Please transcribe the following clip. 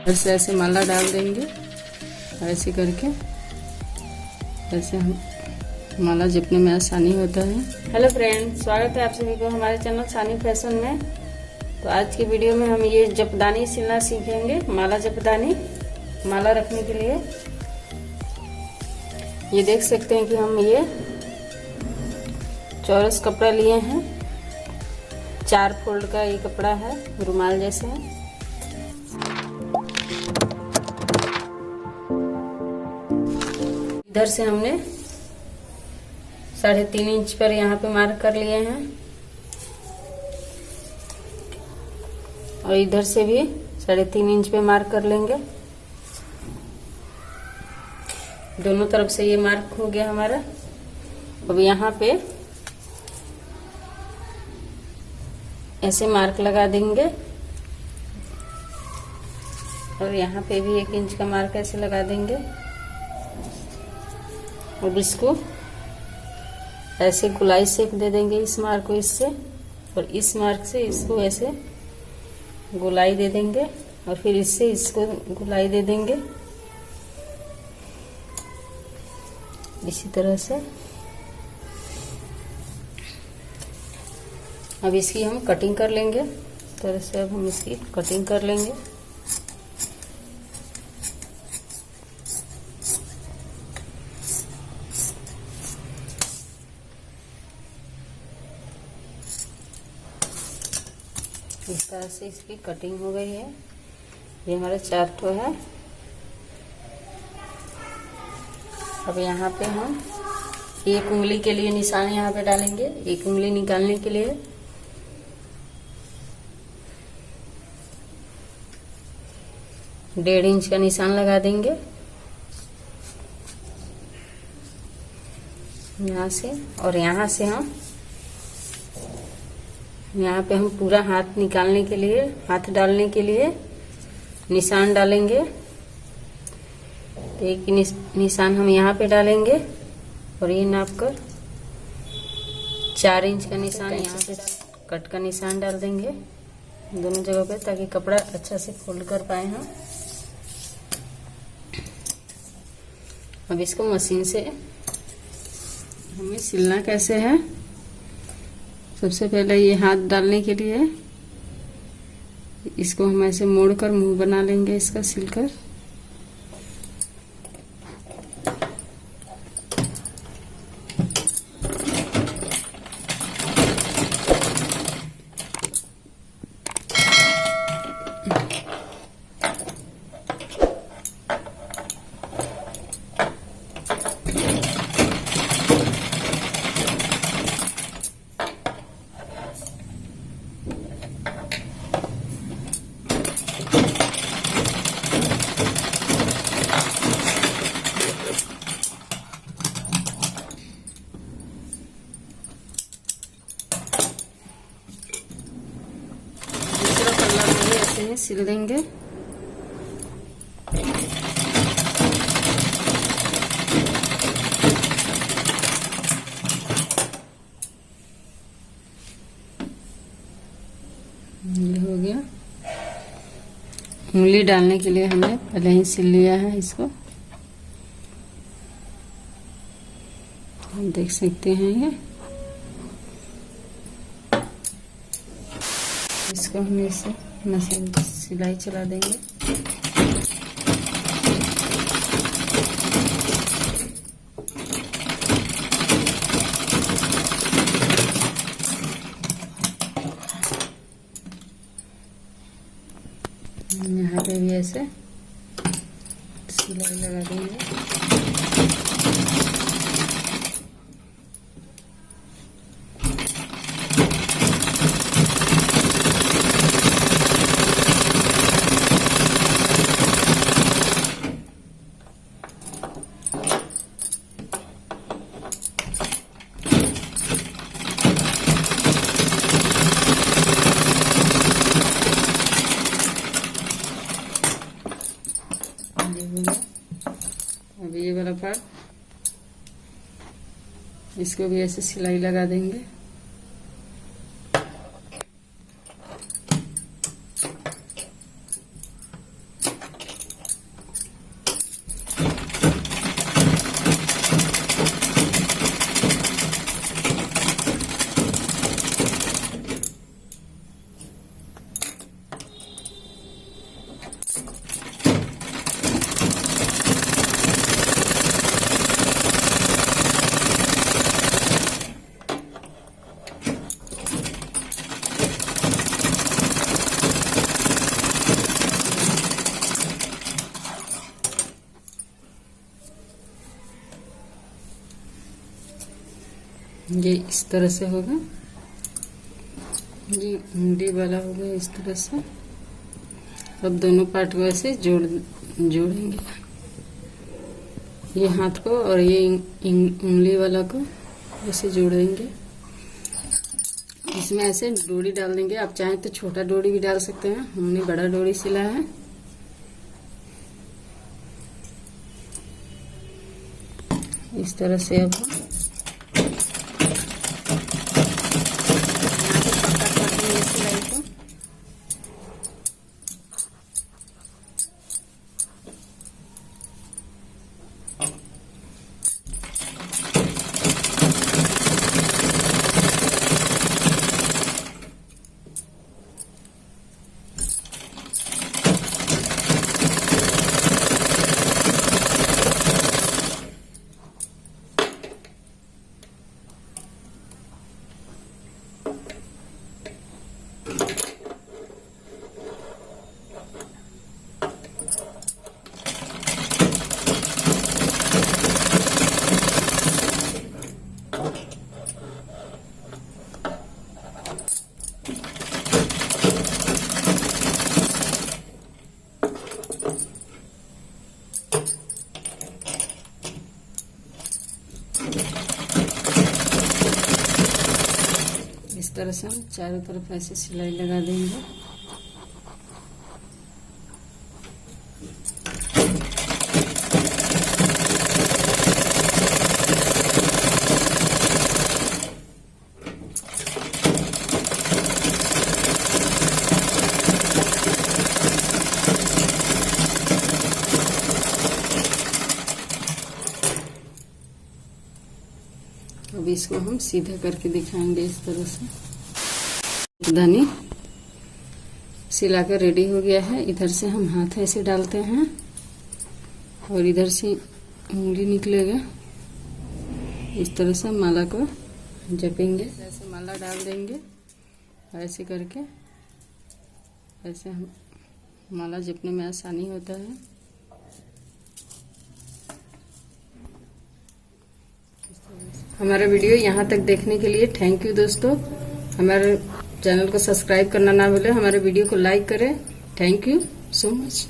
फिर से ऐसे माला डाल देंगे, ऐसे करके ऐसे हम माला जपने में आसानी होता है। हेलो फ्रेंड, स्वागत है आप सभी को हमारे चैनल शानी फैशन में। तो आज की वीडियो में हम ये जपदानी सिलना सीखेंगे, माला जपदानी, माला रखने के लिए। ये देख सकते हैं कि हम ये चौरस कपड़ा लिए हैं, 4 फोल्ड का ये कपड़ा है, रुमाल जैसे है। इधर से हमने 3.5 इंच पर यहाँ पे मार्क कर लिए हैं और इधर से भी 3.5 इंच पे मार्क कर लेंगे। दोनों तरफ से ये मार्क हो गया हमारा। अब यहाँ पे ऐसे मार्क लगा देंगे और यहाँ पे भी 1 इंच का मार्क ऐसे लगा देंगे। अब इसको ऐसे गोलाई शेप दे देंगे, इस मार्क को इससे, और इस मार्क से इसको ऐसे गोलाई दे देंगे और फिर इससे इसको गोलाई दे देंगे, इसी तरह से। अब इसकी हम कटिंग कर लेंगे, तरह से अब हम इसकी कटिंग कर लेंगे। इस तरह से इसकी कटिंग हो गई है। ये हमारे 4 ठो है। अब यहाँ पे हम 1 उंगली के लिए निशान यहाँ पे डालेंगे। 1 उंगली निकालने के लिए 1.5 इंच का निशान लगा देंगे यहाँ से, और यहाँ से हम यहाँ पे हम पूरा हाथ निकालने के लिए, हाथ डालने के लिए निशान डालेंगे। तो एक निशान हम यहाँ पे डालेंगे और ये नाप कर 4 इंच का निशान यहाँ पे कट का निशान डाल देंगे दोनों जगह पे, ताकि कपड़ा अच्छा से फोल्ड कर पाए हम। अब इसको मशीन से हमें सिलना कैसे है। सबसे पहले ये हाथ डालने के लिए इसको हम ऐसे मोड़कर मुंह बना लेंगे इसका सिलकर। सिल देंगे। ये हो गया। उंगली डालने के लिए हमने पहले ही सिल लिया है इसको, हम देख सकते हैं। ये इसको हम इसे मशीन सिलाई चला देंगे। यहाँ पे भी ऐसे सिलाई लगा देंगे। अब ये वाला पार्ट, इसको भी ऐसे सिलाई लगा देंगे। ये इस तरह से होगा, ये उंगली वाला होगा इस तरह से। अब दोनों पार्ट को ऐसे जोड़ेंगे, ये हाथ को और ये उंगली वाला को ऐसे जोड़ेंगे। इसमें ऐसे डोरी डाल देंगे, आप चाहें तो छोटा डोरी भी डाल सकते हैं, हमने बड़ा डोरी सिला है। इस तरह से अब सिलाई को इस तरह से हम चारों तरफ ऐसे सिलाई लगा देंगे। अब इसको हम सीधा करके दिखाएंगे इस तरह से। धनी सिलाकर रेडी हो गया है। इधर से हम हाथ ऐसे डालते हैं और इधर से उंगली निकलेगा, इस तरह से माला को जपेंगे। ऐसे माला डाल देंगे, ऐसे करके ऐसे हम माला जपने में आसानी होता है। हमारा वीडियो यहाँ तक देखने के लिए थैंक यू दोस्तों। हमारे चैनल को सब्सक्राइब करना ना भूलें, हमारे वीडियो को लाइक करें। Thank you so much.